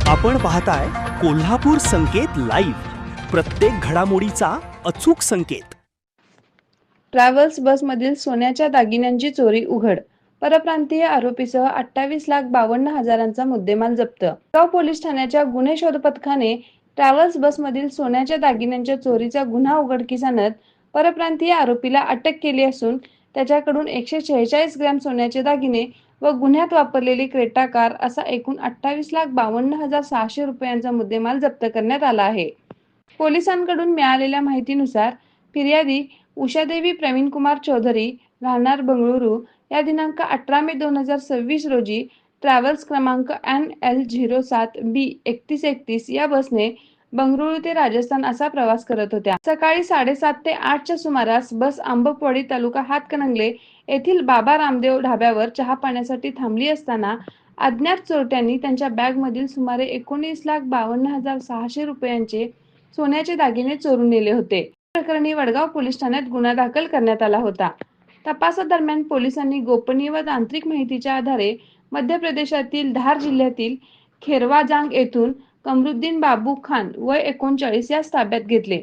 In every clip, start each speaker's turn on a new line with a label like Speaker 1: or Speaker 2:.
Speaker 1: आपण पाहताय कोल्हापूर संकेत लाईव्ह, प्रत्येक घडामोडीचा अचूक संकेत।
Speaker 2: ट्रॅव्हल्स बसमधील सोन्याच्या दागिन्यांची चोरी उघड, परप्रांतीय आरोपीसह 28,52,000चा मुद्देमाल जप्त। गाव पोलीस ठाण्याच्या गुन्हे शोध पथकाने ट्रॅव्हल्स बसमधील सोन्याच्या दागिन्यांच्या चोरीचा गुन्हा उघडकीस आणत परप्रांतीय आरोपीला अटक केली असून त्याच्याकडून 146 ग्रॅम सोन्याचे दागिने व गुन्ह्यात वापरलेली क्रेटा कार असा एकूण 28,52,600 रुपयांचा मुद्देमाल जप्त करण्यात आला आहे। पोलिसांकडून मिळालेल्या माहितीनुसार फिर्यादी उषादेवी प्रवीणकुमार चौधरी राहणार बंगळुरू या दिनांक 18 मे 2026 रोजी ट्रॅव्हल्स क्रमांक NL07B3131 या बसने बंगळुरू ते राजस्थान असा प्रवास करत होत्या। सकाळी 7:30 ते 8च्या सुमारास बस आंबपवाडी तालुका हातकणंगले येथील बाबा रामदेव ढाब्यावर चहा पाण्यासाठी थांबली असताना अज्ञात चोरट्यांनी त्यांच्या बॅगमधील सुमारे 19,52,600 रुपयांचे सोन्याचे दागिने चोरून नेले होते। प्रकरणी वडगाव पोलीस ठाण्यात गुन्हा दाखल करण्यात आला होता। तपासादरम्यान पोलिसांनी गोपनीय व तांत्रिक माहितीच्या आधारे मध्य प्रदेशातील धार जिल्ह्यातील खेरवाजांग येथून कमरुद्दीन बाबू खान वय 39 यास ताब्यात घेतले।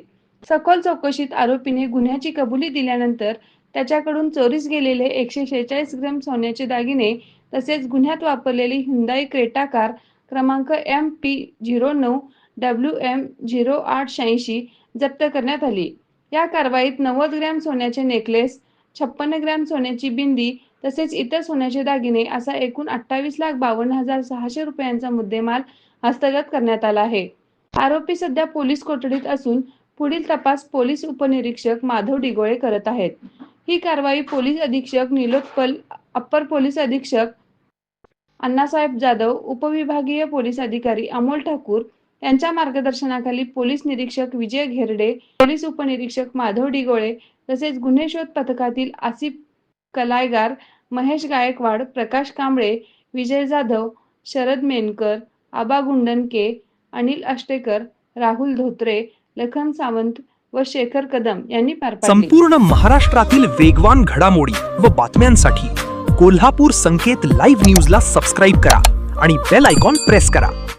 Speaker 2: सखोल चौकशीत आरोपीने गुन्ह्याची कबुली दिल्यानंतर त्याच्याकडून चोरीस गेलेले 146 ग्रॅम सोन्याचे दागिने तसेच गुन्ह्यात वापरलेली हुंडाई क्रेटा कार क्रमांक MP09WM0886 जप्त करण्यात आली। या कारवाईत 90 ग्रॅम सोन्याचे नेकलेस, 56 ग्रॅम सोन्याची बिंदी तसेच इतर सोन्याचे दागिने असा एकूण 28,52,600 रुपयांचा मुद्देमाल हस्तगत करण्यात आला आहे। आरोपी सध्या पोलीस कोठडीत असून पुढील तपास पोलीस उपनिरीक्षक माधव डिगोळे करत आहेत। ही कारवाई पोलीस अधीक्षक निलोत्पल, अप्पर पोलीस अधीक्षक अण्णासाहेब जाधव, उपविभागीय पोलीस अधिकारी अमोल ठाकूर यांच्या मार्गदर्शनाखाली पोलीस निरीक्षक विजय घेरडे, पोलीस उपनिरीक्षक माधव डिगोळे तसेच गुन्हे शोध पथकातील आसिफ कलायगार, महेश गायकवाड, प्रकाश कांबळे, विजय जाधव, शरद मेनकर, आबा गुंडनके, अनिल अष्टेकर, राहुल धोत्रे, लखन सावंत व शेखर कदम यांनी पार पाडली।
Speaker 1: संपूर्ण महाराष्ट्रातील वेगवान घडामोडी व बातम्यांसाठी कोल्हापूर संकेत लाईव्ह न्यूजला सबस्क्राईब करा आणि बेल आयकॉन प्रेस करा।